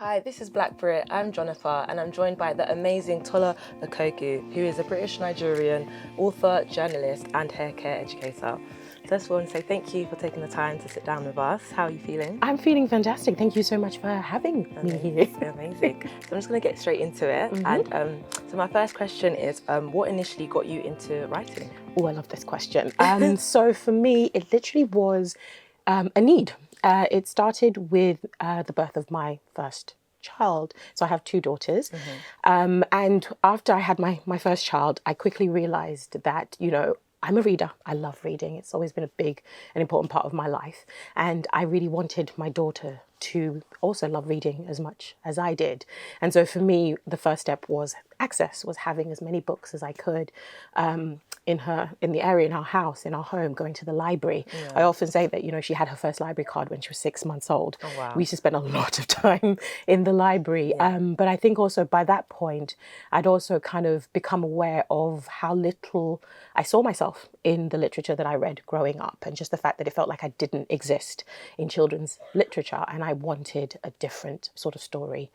Hi, this is Black Brit. I'm Jonifa, and I'm joined by the amazing Tola Okogwu, who is a British-Nigerian author, journalist, and hair care educator. First of all, I want to say thank you for taking the time to sit down with us. How are you feeling? I'm feeling fantastic. Thank you so much for having me here. Amazing. So I'm just going to get straight into it. And so my first question is, what initially got you into writing? Oh, I love this question. So for me, it literally was a need. It started with the birth of my first child. So I have two daughters. And after I had my first child, I quickly realized that, I'm a reader. I love reading. It's always been a big and important part of my life. And I really wanted my daughter to also love reading as much as I did. And so for me, the first step was access, was having as many books as I could in the area, in our house, in our home, going to the library. Yeah. I often say that, she had her first library card when she was 6 months old. Oh, wow. We used to spend a lot of time in the library. Yeah. But I think also by that point, I'd also kind of become aware of how little I saw myself in the literature that I read growing up, and just the fact that it felt like I didn't exist in children's literature, and I wanted a different sort of story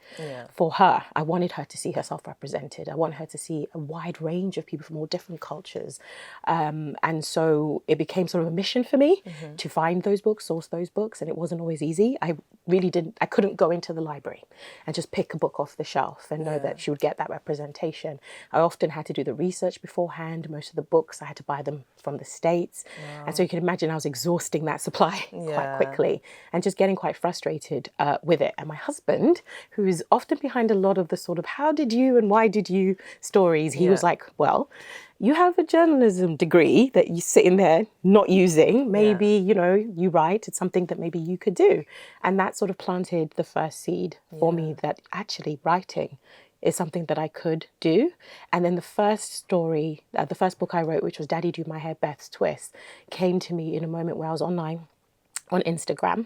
for her. I wanted her to see herself represented. I wanted her to see a wide range of people from all different cultures. And so it became sort of a mission for me to find those books, source those books, and it wasn't always easy. I couldn't go into the library and just pick a book off the shelf and know that she would get that representation. I often had to do the research beforehand. Most of the books, I had to buy them from the States. Wow. And so you can imagine I was exhausting that supply quite quickly and just getting quite frustrated with it. And my husband, who's often behind a lot of the sort of how did you and why did you stories, he was like, well, you have a journalism degree that you sit in there not using. Maybe, you write. It's something that maybe you could do. And that sort of planted the first seed for me that actually writing is something that I could do. And then the first story, the first book I wrote, which was Daddy Do My Hair, Beth's Twist, came to me in a moment where I was online on Instagram.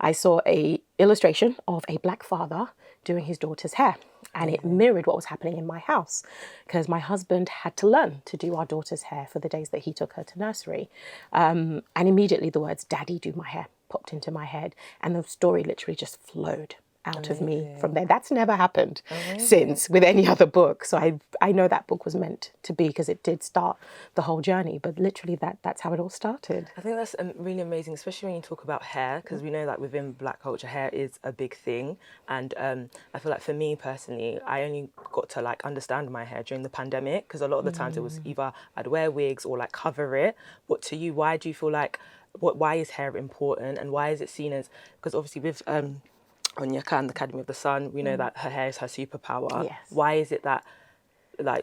I saw a illustration of a black father doing his daughter's hair. And it mirrored what was happening in my house, because my husband had to learn to do our daughter's hair for the days that he took her to nursery. And immediately the words, Daddy Do My Hair, popped into my head. And the story literally just flowed out of me from there. That's never happened since with any other book. So I know that book was meant to be, because it did start the whole journey, but literally that's how it all started. I think that's really amazing, especially when you talk about hair, because we know that within Black culture, hair is a big thing. And I feel like for me personally, I only got to understand my hair during the pandemic, because a lot of the times it was either I'd wear wigs or cover it. But to you, why do you feel why is hair important, and why is it seen as, because obviously with Onyeka and the Academy of the Sun, we know that her hair is her superpower. Yes. Why is it that,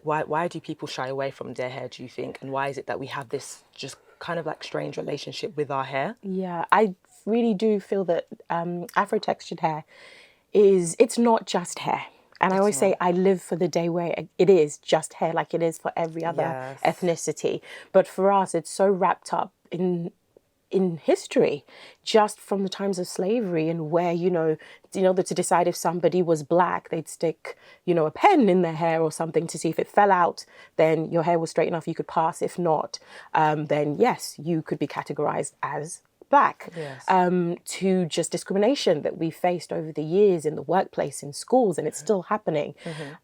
why do people shy away from their hair, do you think? And why is it that we have this just kind of strange relationship with our hair? Yeah, I really do feel that Afro-textured hair it's not just hair. And I always say I live for the day where it is just hair, like it is for every other ethnicity. But for us, it's so wrapped up in history, just from the times of slavery, and where, to decide if somebody was black, they'd stick, a pen in their hair or something to see if it fell out, then your hair was straight enough, you could pass. If not, then yes, you could be categorized as black. To just discrimination that we faced over the years in the workplace, in schools, and it's still happening.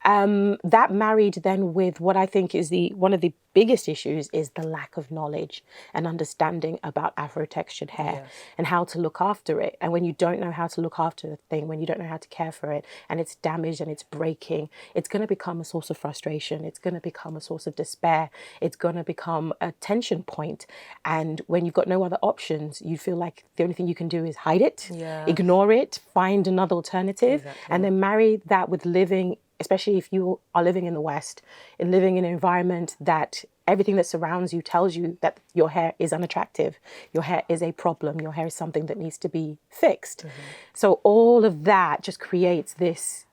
That married then with what I think is one of the biggest issues is the lack of knowledge and understanding about Afro-textured hair and how to look after it. And when you don't know how to look after a thing, when you don't know how to care for it, and it's damaged and it's breaking, it's going to become a source of frustration. It's going to become a source of despair. It's going to become a tension point. And when you've got no other options, you feel like the only thing you can do is hide it, ignore it, find another alternative, and then marry that with living, especially if you are living in the West, and living in an environment that everything that surrounds you tells you that your hair is unattractive, your hair is a problem, your hair is something that needs to be fixed. So all of that just creates this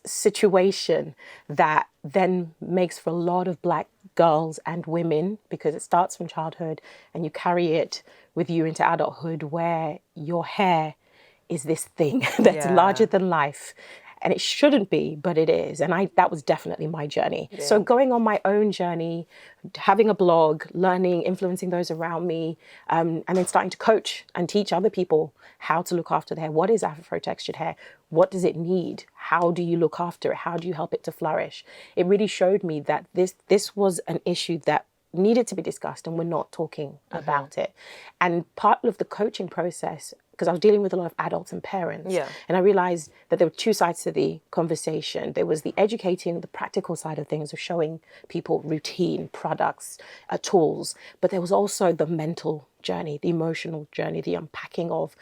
situation that then makes for a lot of black girls and women, because it starts from childhood and you carry it with you into adulthood, where your hair is this thing that's larger than life. And it shouldn't be, but it is. And that was definitely my journey. Yeah. So going on my own journey, having a blog, learning, influencing those around me, and then starting to coach and teach other people how to look after their hair. What is Afro-textured hair? What does it need? How do you look after it? How do you help it to flourish? It really showed me that this was an issue that needed to be discussed, and we're not talking about it. And part of the coaching process, because I was dealing with a lot of adults and parents, and I realized that there were two sides to the conversation. There was the educating, the practical side of things, of showing people routine, products, tools, but there was also the mental journey, the emotional journey, the unpacking of,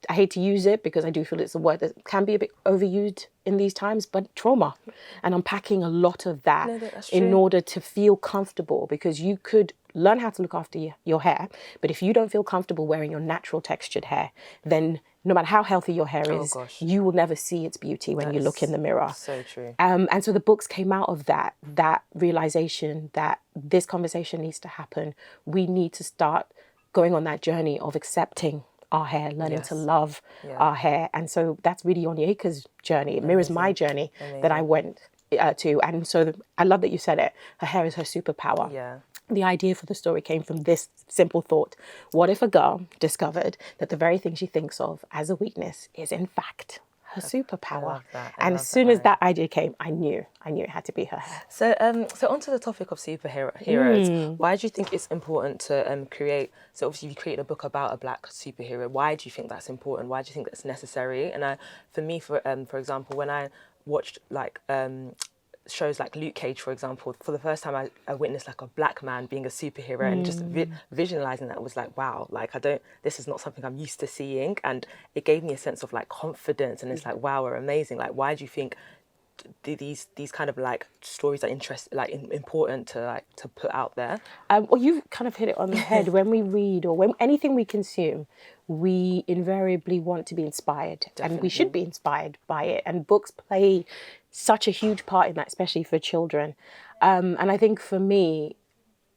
I hate to use it because I do feel it's a word that can be a bit overused in these times, but trauma, and unpacking a lot of that in order to feel comfortable, because you could learn how to look after your hair, but if you don't feel comfortable wearing your natural textured hair, then no matter how healthy your hair is, you will never see its beauty when you look in the mirror. So true. And so the books came out of that realization that this conversation needs to happen. We need to start going on that journey of accepting our hair, learning to love our hair. And so that's really Onyeka's journey. It mirrors my journey that I went to. And so I love that you said it. Her hair is her superpower. Yeah. The idea for the story came from this simple thought. What if a girl discovered that the very thing she thinks of as a weakness is in fact her superpower? And as soon as that idea came, I knew it had to be her hair. So onto the topic of superheroes. Why do you think it's important to create? So obviously you created a book about a black superhero. Why do you think that's important? Why do you think that's necessary? And for example, when I watched shows like Luke Cage, for example, for the first time I witnessed like a black man being a superhero, and just visualizing that was like, wow, like this is not something I'm used to seeing, and it gave me a sense of like confidence, and it's like, wow, we're amazing. Like, why do you think these kind of like stories are important to put out there? Well, you've kind of hit it on the head. When we read or when anything we consume, we invariably want to be inspired. Definitely. And we should be inspired by it. And books play such a huge part in that, especially for children. And I think for me,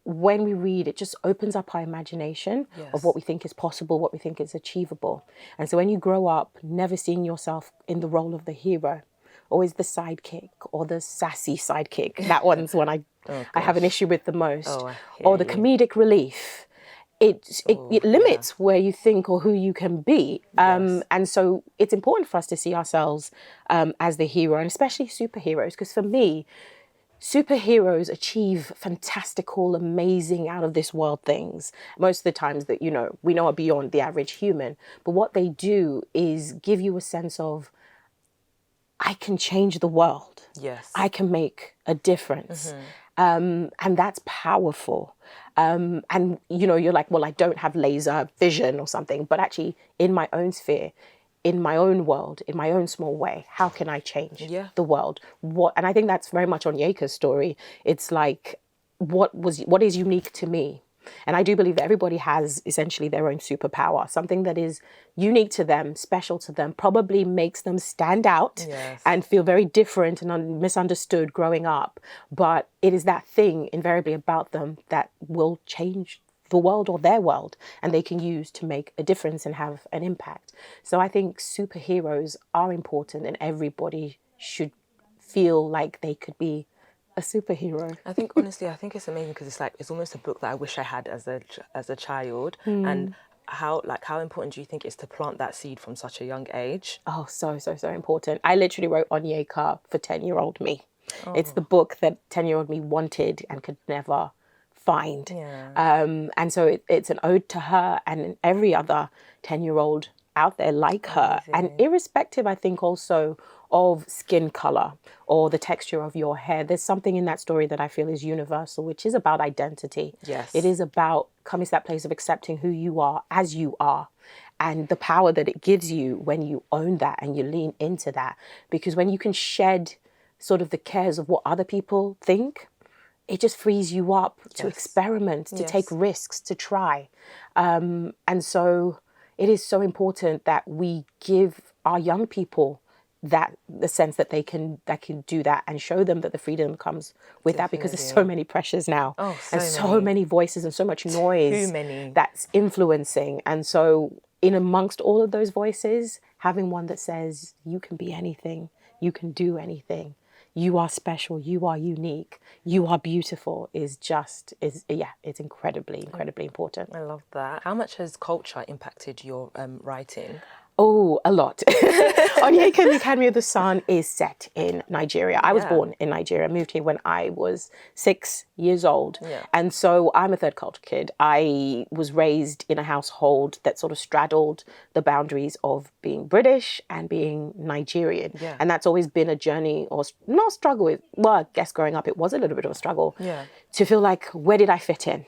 when we read, it just opens up our imagination of what we think is possible, what we think is achievable. And so when you grow up never seeing yourself in the role of the hero, always the sidekick or the sassy sidekick, that one's one I have an issue with the most, or the comedic relief, it limits where you think or who you can be. And so it's important for us to see ourselves as the hero, and especially superheroes, because for me, superheroes achieve fantastical, amazing, out of this world things. Most of the times that, we know are beyond the average human. But what they do is give you a sense of, I can change the world. Yes. I can make a difference. And that's powerful. And, you're like, well, I don't have laser vision or something, but actually in my own sphere, in my own world, in my own small way, how can I change the world? And I think that's very much Onyeka's story. It's like, what is unique to me? And I do believe that everybody has essentially their own superpower, something that is unique to them, special to them, probably makes them stand out and feel very different and misunderstood growing up. But it is that thing invariably about them that will change the world or their world, and they can use to make a difference and have an impact. So I think superheroes are important, and everybody should feel like they could be a superhero. I think honestly, it's amazing because it's almost a book that I wish I had as a child. And how important do you think it is to plant that seed from such a young age? Oh, so important. I literally wrote Onyeka for 10-year-old me. It's the book that 10-year-old me wanted and could never find. And so it's an ode to her and every other 10-year-old out there like her. And irrespective, I think, also of skin color or the texture of your hair, there's something in that story that I feel is universal, which is about identity. Yes. It is about coming to that place of accepting who you are as you are, and the power that it gives you when you own that and you lean into that. Because when you can shed sort of the cares of what other people think, it just frees you up to experiment, to take risks, to try. And so it is so important that we give our young people the sense that they can do that, and show them that the freedom comes with that, because there's so many pressures now, and so many voices and so much noise that's influencing. And so in amongst all of those voices, having one that says you can be anything, you can do anything, you are special, you are unique, you are beautiful it's incredibly important. I love that. How much has culture impacted your writing? Oh, a lot. Onyeka and the Academy of the Sun is set in Nigeria. I was born in Nigeria, moved here when I was 6 years old. Yeah. And so I'm a third culture kid. I was raised in a household that sort of straddled the boundaries of being British and being Nigerian. Yeah. And that's always been a journey, or not struggle with, well, I guess growing up, it was a little bit of a struggle to feel like, where did I fit in?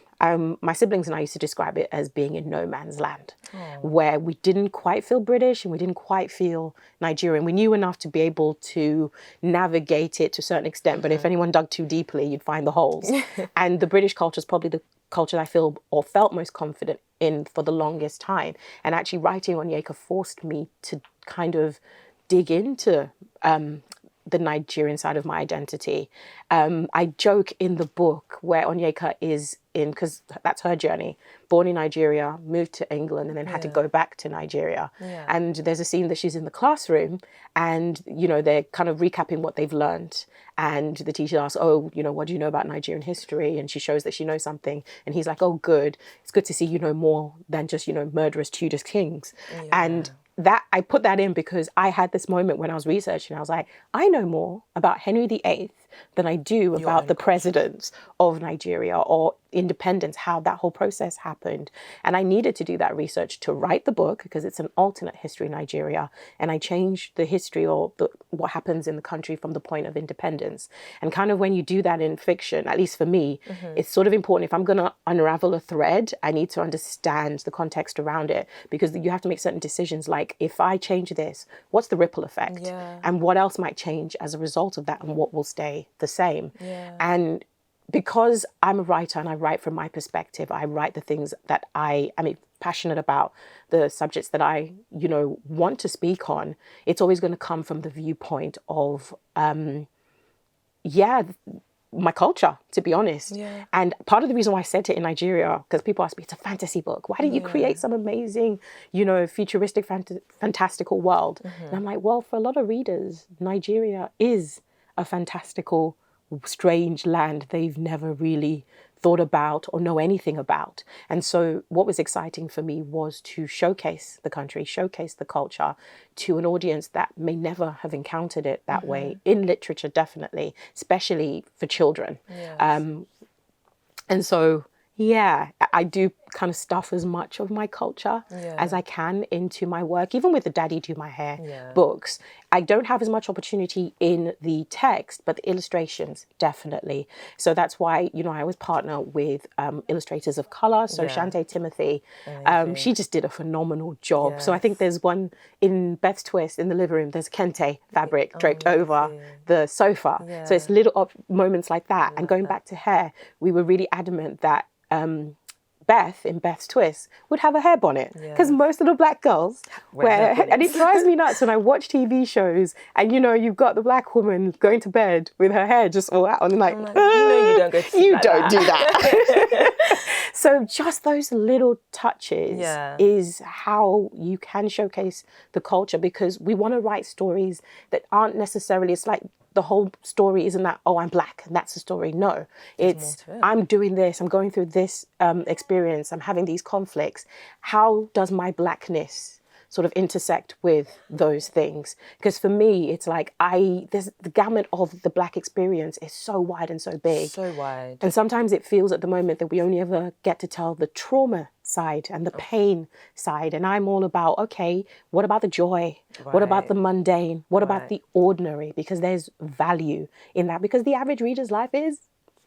My siblings and I used to describe it as being in no man's land, where we didn't quite feel British and we didn't quite feel Nigerian. We knew enough to be able to navigate it to a certain extent, but if anyone dug too deeply, you'd find the holes. And the British culture is probably the culture I feel or felt most confident in for the longest time. And actually writing Onyeka forced me to kind of dig into the Nigerian side of my identity. I joke in the book where Onyeka is in, because that's her journey, born in Nigeria, moved to England, and then had to go back to Nigeria. And there's a scene that she's in the classroom and, you know, they're kind of recapping what they've learned. And the teacher asks, oh, you know, what do you know about Nigerian history? And she shows that she knows something. And he's like, oh, good. It's good to see you know more than just, you know, murderous Tudor kings. And that I put that in because I had this moment when I was researching. I was like, I know more about Henry VIII than I do about the presidents of Nigeria or independence, how that whole process happened. And I needed to do that research to write the book because it's an alternate history in Nigeria. And I changed the history or what happens in the country from the point of independence. And kind of when you do that in fiction, at least for me, it's sort of important. If I'm going to unravel a thread, I need to understand the context around it because you have to make certain decisions like, if I change this, what's the ripple effect? And what else might change as a result of that and what will stay the same? And because I'm a writer and I write from my perspective, I write the things that I am passionate about, the subjects that I, you know, want to speak on, it's always going to come from the viewpoint of, my culture, to be honest. And part of the reason why I said it in Nigeria, because people ask me, it's a fantasy book. Why didn't you create some amazing, you know, futuristic, fantastical world? And I'm like, well, for a lot of readers, Nigeria is a fantastical, strange land they've never really thought about or know anything about. And so what was exciting for me was to showcase the country, showcase the culture to an audience that may never have encountered it that way, in literature definitely, especially for children. And so, I do kind of stuff as much of my culture as I can into my work, even with the Daddy Do My Hair books. I don't have as much opportunity in the text, but the illustrations, definitely. So that's why, you know, I always partner with illustrators of color. So Shante Timothy, she just did a phenomenal job. So I think there's one in Beth's Twist in the living room, there's kente fabric draped over the sofa. So it's little moments like that. And going back to hair, we were really adamant that Beth in Beth's Twist would have a hair bonnet because most little black girls wear, and it drives me nuts when I watch TV shows and, you know, you've got the black woman going to bed with her hair just all out and like, you know, you don't go to sleep like don't do that. So just those little touches is how you can showcase the culture, because we want to write stories that aren't necessarily, it's like the whole story isn't that, oh, I'm black and that's the story. No, it's I'm doing this, I'm going through this experience, I'm having these conflicts. How does my blackness sort of intersect with those things? Because for me, it's like there's the gamut of the black experience is so wide and so big. So wide. And sometimes it feels at the moment that we only ever get to tell the trauma side and the pain side. And I'm all about, okay, what about the joy? What about the mundane? What about the ordinary? Because there's value in that, because the average reader's life is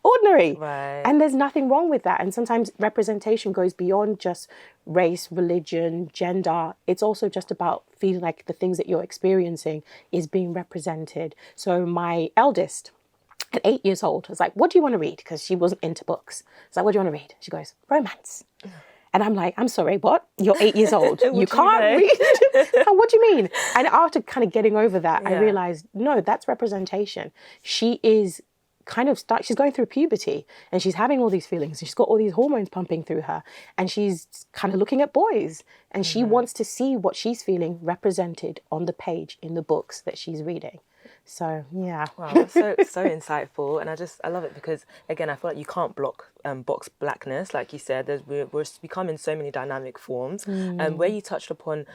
ordinary. And there's nothing wrong with that. And sometimes representation goes beyond just race, religion, gender. It's also just about feeling like the things that you're experiencing is being represented. So my eldest, at 8 years old, was like, what do you want to read? Because she wasn't into books. It's like, what do you want to read? She goes, romance. And I'm like, I'm sorry, what? You're 8 years old. You can't read? What do you mean? And after kind of getting over that, I realized, no, that's representation. She is she's going through puberty and she's having all these feelings and she's got all these hormones pumping through her and she's kind of looking at boys and she wants to see what she's feeling represented on the page in the books that she's reading. So yeah. Wow, that's so insightful, and I love it because again I feel like you can't box blackness, like you said. We're become in so many dynamic forms. Where you touched upon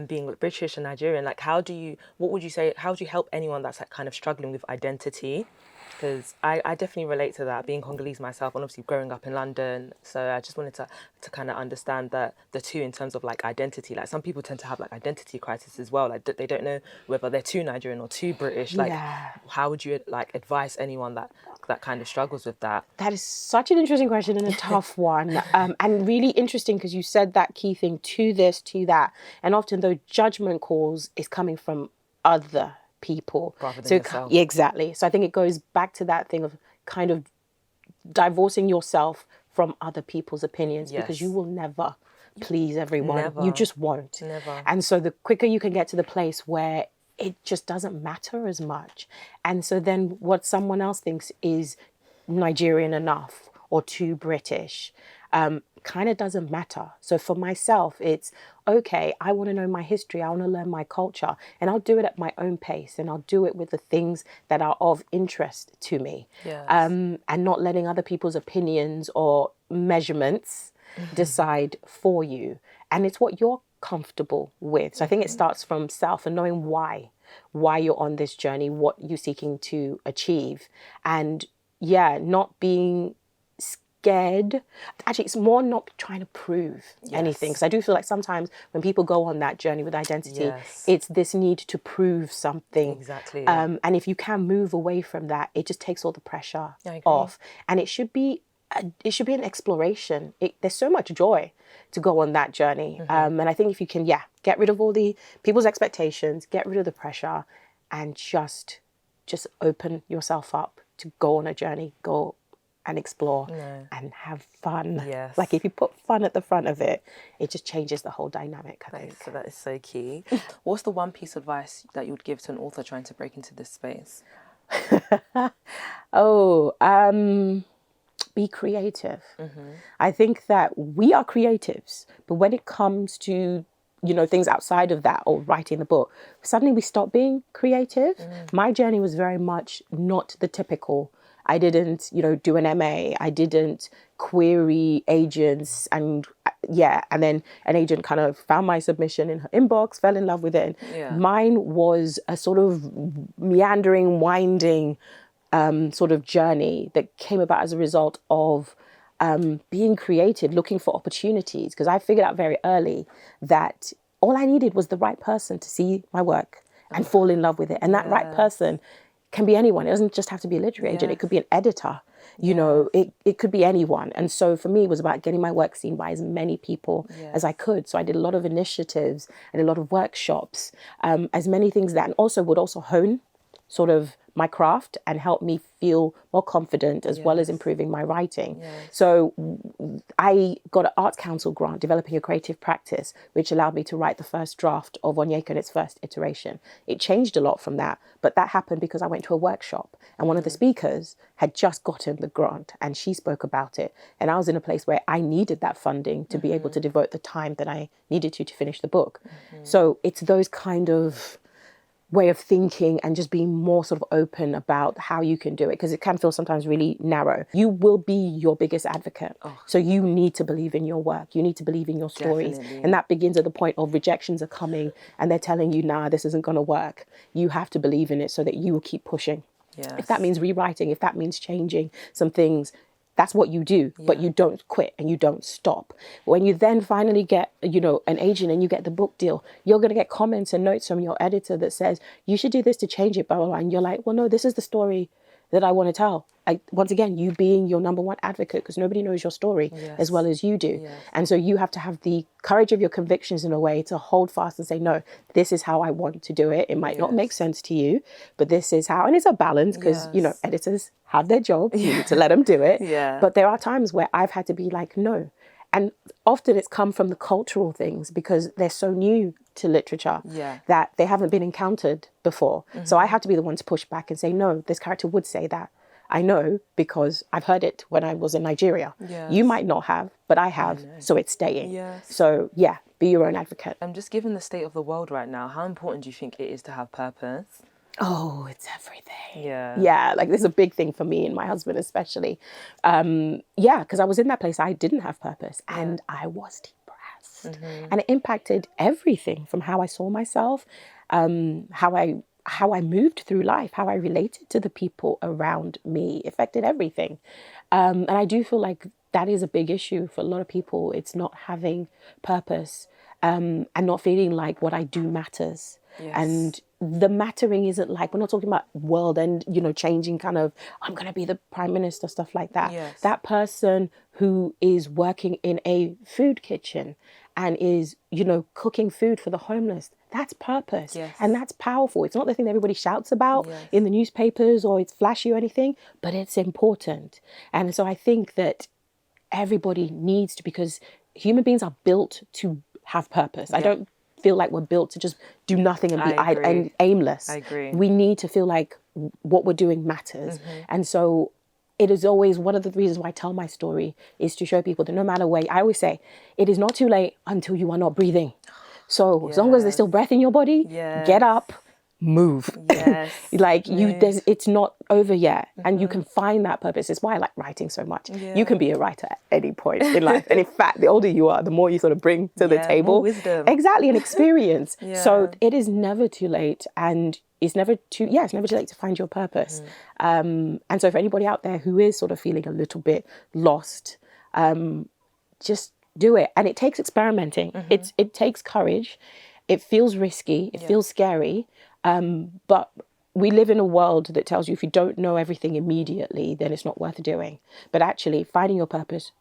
being British and Nigerian, like what would you say? How do you help anyone that's like kind of struggling with identity? Because I definitely relate to that, being Congolese myself and obviously growing up in London. So I just wanted to kind of understand the two in terms of like identity. Like some people tend to have like identity crisis as well. Like they don't know whether they're too Nigerian or too British. Like how would you like advise anyone that kind of struggles with that? That is such an interesting question and a tough one. And really interesting because you said that key thing, to this, to that. And often those judgment calls is coming from other people. Rather than yourself. Exactly. So I think it goes back to that thing of kind of divorcing yourself from other people's opinions, because you will never please everyone. Never. You just won't. Never. And so the quicker you can get to the place where it just doesn't matter as much. And so then what someone else thinks is Nigerian enough or too British kind of doesn't matter. So for myself, it's okay, I want to know my history, I want to learn my culture, and I'll do it at my own pace, and I'll do it with the things that are of interest to me. Yes. And not letting other people's opinions or measurements decide for you. And it's what you're comfortable with. So I think it starts from self and knowing why you're on this journey, what you're seeking to achieve, and not being scared. Actually, it's more not trying to prove anything. Because I do feel like sometimes when people go on that journey with identity, it's this need to prove something. Exactly. And if you can move away from that, it just takes all the pressure off. And it should be an exploration. There's so much joy to go on that journey. And I think if you can, get rid of all the people's expectations, get rid of the pressure, and just open yourself up to go on a journey, go and explore and have fun. Yes. Like if you put fun at the front of it, it just changes the whole dynamic, I think. So that is so key. What's the one piece of advice that you would give to an author trying to break into this space? Be creative. I think that we are creatives, but when it comes to things outside of that or writing the book, suddenly we stop being creative. My journey was very much not the typical. I didn't, do an MA. I didn't query agents and then an agent kind of found my submission in her inbox, fell in love with it. Mine was a sort of meandering, winding sort of journey that came about as a result of being creative, looking for opportunities, because I figured out very early that all I needed was the right person to see my work and fall in love with it. And that right person can be anyone. It doesn't just have to be a literary agent. It could be an editor. It could be anyone. And so for me, it was about getting my work seen by as many people as I could. So I did a lot of initiatives and a lot of workshops, as many things that, and also would also hone sort of my craft and help me feel more confident as well as improving my writing. So I got an Arts Council grant, developing a creative practice, which allowed me to write the first draft of Onyeka in its first iteration. It changed a lot from that, but that happened because I went to a workshop and one of the speakers had just gotten the grant and she spoke about it. And I was in a place where I needed that funding to be able to devote the time that I needed to finish the book. So it's those kind of way of thinking and just being more sort of open about how you can do it, because it can feel sometimes really narrow. You will be your biggest advocate. So you need to believe in your work. You need to believe in your stories. Definitely. And that begins at the point of rejections are coming and they're telling you, nah, this isn't going to work. You have to believe in it so that you will keep pushing. If that means rewriting, if that means changing some things, that's what you do, but you don't quit and you don't stop. When you then finally get, an agent and you get the book deal, you're going to get comments and notes from your editor that says, you should do this to change it, blah, blah, blah. And you're like, well, no, this is the story that I want to tell. Once again, you being your number one advocate, because nobody knows your story as well as you do. And so you have to have the courage of your convictions in a way to hold fast and say, no, this is how I want to do it. It might not make sense to you, but this is how, and it's a balance because, editors have their job. You need to let them do it. But there are times where I've had to be like, no. And often it's come from the cultural things because they're so new to literature that they haven't been encountered before. So I have to be the one to push back and say, no, this character would say that. I know because I've heard it when I was in Nigeria. Yes. You might not have, but I have, so it's staying. Yes. So yeah, be your own advocate. Just given the state of the world right now, how important do you think it is to have purpose? Oh, it's everything. Yeah. Yeah, like this is a big thing for me and my husband especially. Yeah, because I was in that place, I didn't have purpose and I was depressed. And it impacted everything from how I saw myself, how I moved through life, how I related to the people around me, affected everything. And I do feel like that is a big issue for a lot of people. It's not having purpose and not feeling like what I do matters. Yes. And the mattering isn't like, we're not talking about world and, you know, changing kind of, I'm going to be the prime minister, stuff like that. Yes. That person who is working in a food kitchen and is, you know, cooking food for the homeless, that's purpose. Yes. And that's powerful. It's not the thing that everybody shouts about Yes. in the newspapers or it's flashy or anything, but it's important. And so I think that everybody needs to, because human beings are built to have purpose. I don't feel like we're built to just do nothing and be and aimless. I agree. We need to feel like what we're doing matters. And so it is always one of the reasons why I tell my story is to show people that no matter where, I always say, it is not too late until you are not breathing. So as long as there's still breath in your body, get up, move. Yes. Like it's not over yet. And you can find that purpose. It's why I like writing so much. You can be a writer at any point in life. And in fact, the older you are, the more you sort of bring to the table. More wisdom. Exactly, and experience. So it is never too late. And it's never too late to find your purpose. And so for anybody out there who is sort of feeling a little bit lost, just do it. And it takes experimenting. It takes courage. It feels risky. It feels scary. But we live in a world that tells you if you don't know everything immediately, then it's not worth doing. But actually, finding your purpose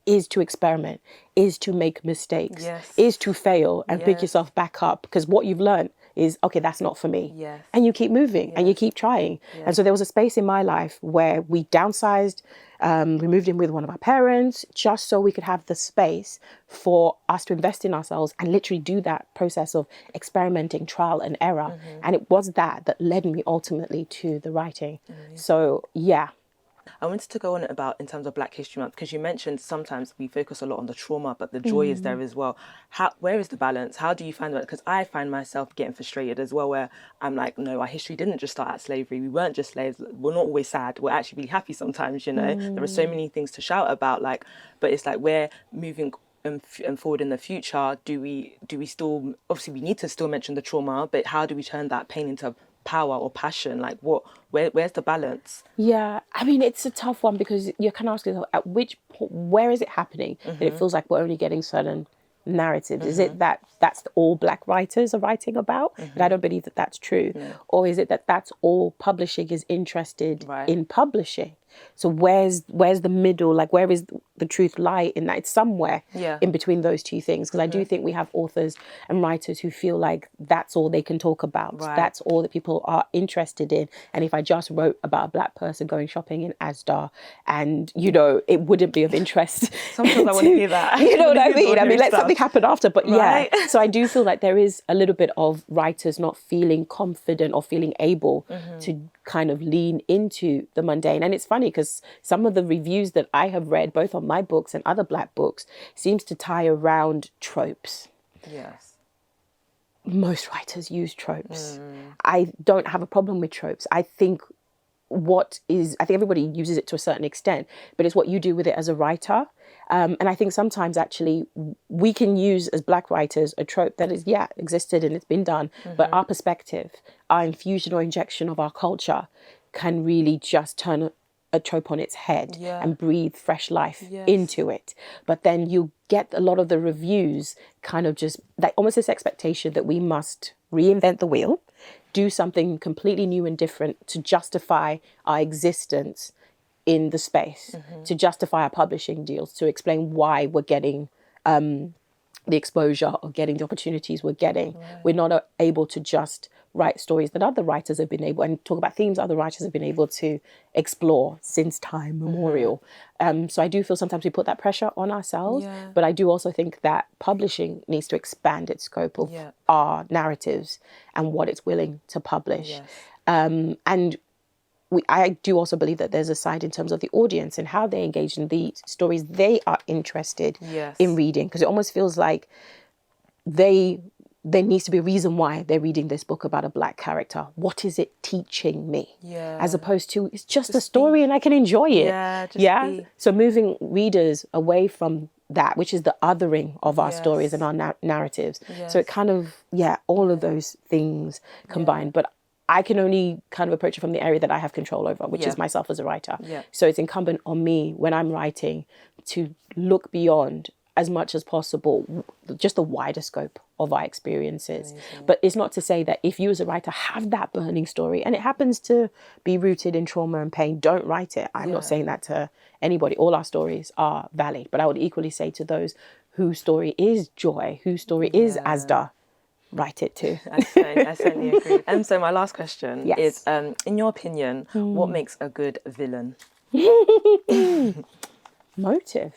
is to experiment, is to make mistakes, is to fail and pick yourself back up. Because what you've learned is, okay, that's not for me. And you keep moving and you keep trying. And so there was a space in my life where we downsized, we moved in with one of our parents just so we could have the space for us to invest in ourselves and literally do that process of experimenting, trial and error. And it was that led me ultimately to the writing. So, yeah. I wanted to go on about in terms of Black History Month, because you mentioned sometimes we focus a lot on the trauma, but the joy is there as well. Where is the balance? How do you find that? Because I find myself getting frustrated as well, where I'm like, no, our history didn't just start at slavery. We weren't just slaves. We're not always sad. We're actually really happy sometimes, you know. There are so many things to shout about, like, but it's like we're moving and forward in the future. Do we still, obviously we need to still mention the trauma, but how do we turn that pain into power or passion? Like where's the balance? Yeah, I mean, it's a tough one because you can ask yourself at which point, where is it happening that it feels like we're only getting certain narratives? Is it that that's all Black writers are writing about? And I don't believe that that's true. Or is it that that's all publishing is interested in publishing? So where's the middle? Like, where is the truth lie in that? It's somewhere in between those two things. Because I do think we have authors and writers who feel like that's all they can talk about. That's all that people are interested in. And if I just wrote about a Black person going shopping in Asda and, you know, it wouldn't be of interest. Sometimes I want to hear that. You know what I mean? I mean, let something happen after. But yeah, so I do feel like there is a little bit of writers not feeling confident or feeling able to kind of lean into the mundane. And it's funny because some of the reviews that I have read, both on my books and other Black books, seems to tie around tropes. Yes. Most writers use tropes. I don't have a problem with tropes. I think everybody uses it to a certain extent, but it's what you do with it as a writer. And I think sometimes actually we can use as Black writers a trope that is, existed and it's been done, but our perspective, our infusion or injection of our culture can really just turn a trope on its head and breathe fresh life into it. But then you get a lot of the reviews kind of just like almost this expectation that we must reinvent the wheel, do something completely new and different to justify our existence in the space, to justify our publishing deals, to explain why we're getting the exposure or getting the opportunities we're getting. We're not able to just write stories that other writers have been able and talk about themes other writers have been able to explore since time memorial. So I do feel sometimes we put that pressure on ourselves, but I do also think that publishing needs to expand its scope of our narratives and what it's willing to publish. And I do also believe that there's a side in terms of the audience and how they engage in the stories they are interested in reading, because it almost feels like there needs to be a reason why they're reading this book about a Black character. What is it teaching me? As opposed to, it's just a story and I can enjoy it. So moving readers away from that, which is the othering of our stories and our narratives. So it kind of, all of those things combined. But I can only kind of approach it from the area that I have control over, which is myself as a writer. So it's incumbent on me when I'm writing to look beyond as much as possible, just the wider scope of our experiences. Amazing. But it's not to say that if you as a writer have that burning story and it happens to be rooted in trauma and pain, don't write it. I'm not saying that to anybody. All our stories are valid. But I would equally say to those whose story is joy, whose story is Asda, write it too. I certainly agree. And so my last question is, in your opinion, what makes a good villain? Motive.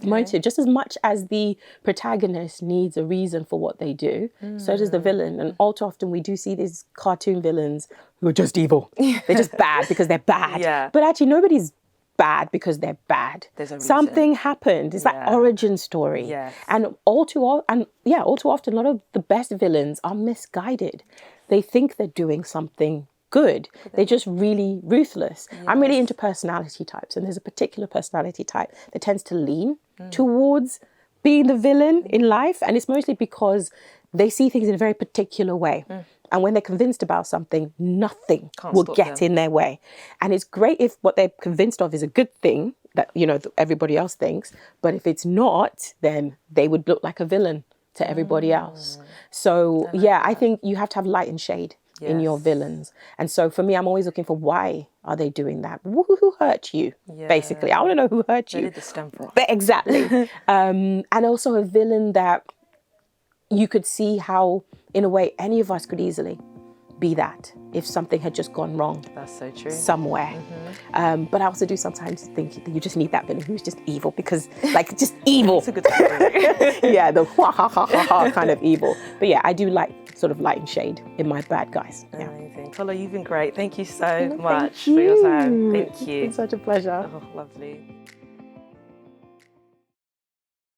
Motive. Just as much as the protagonist needs a reason for what they do, so does the villain. And all too often we do see these cartoon villains who are just evil. They're just bad because they're bad. But actually nobody's bad because they're bad. There's a reason. Something happened. It's that origin story. And all too often a lot of the best villains are misguided. They think they're doing something good. They're just really ruthless. I'm really into personality types, and there's a particular personality type that tends to lean towards being the villain in life, and it's mostly because they see things in a very particular way. And when they're convinced about something, nothing will get in their way. And it's great if what they're convinced of is a good thing that, everybody else thinks, but if it's not, then they would look like a villain to everybody else. So I think you have to have light and shade in your villains. And so for me, I'm always looking for, why are they doing that? Who hurt you? Basically, I want to know who hurt you. Where did this stem from? Exactly. And also a villain that you could see how, in a way, any of us could easily be that if something had just gone wrong. That's so true. Somewhere. But I also do sometimes think that you just need that villain who's just evil, because just evil. It's a good story. The ha ha ha ha ha kind of evil. But I do like sort of light and shade in my bad guys. Amazing. Tola, you've been great. Thank you so much for your time. Thank you. It's been such a pleasure. Oh, lovely.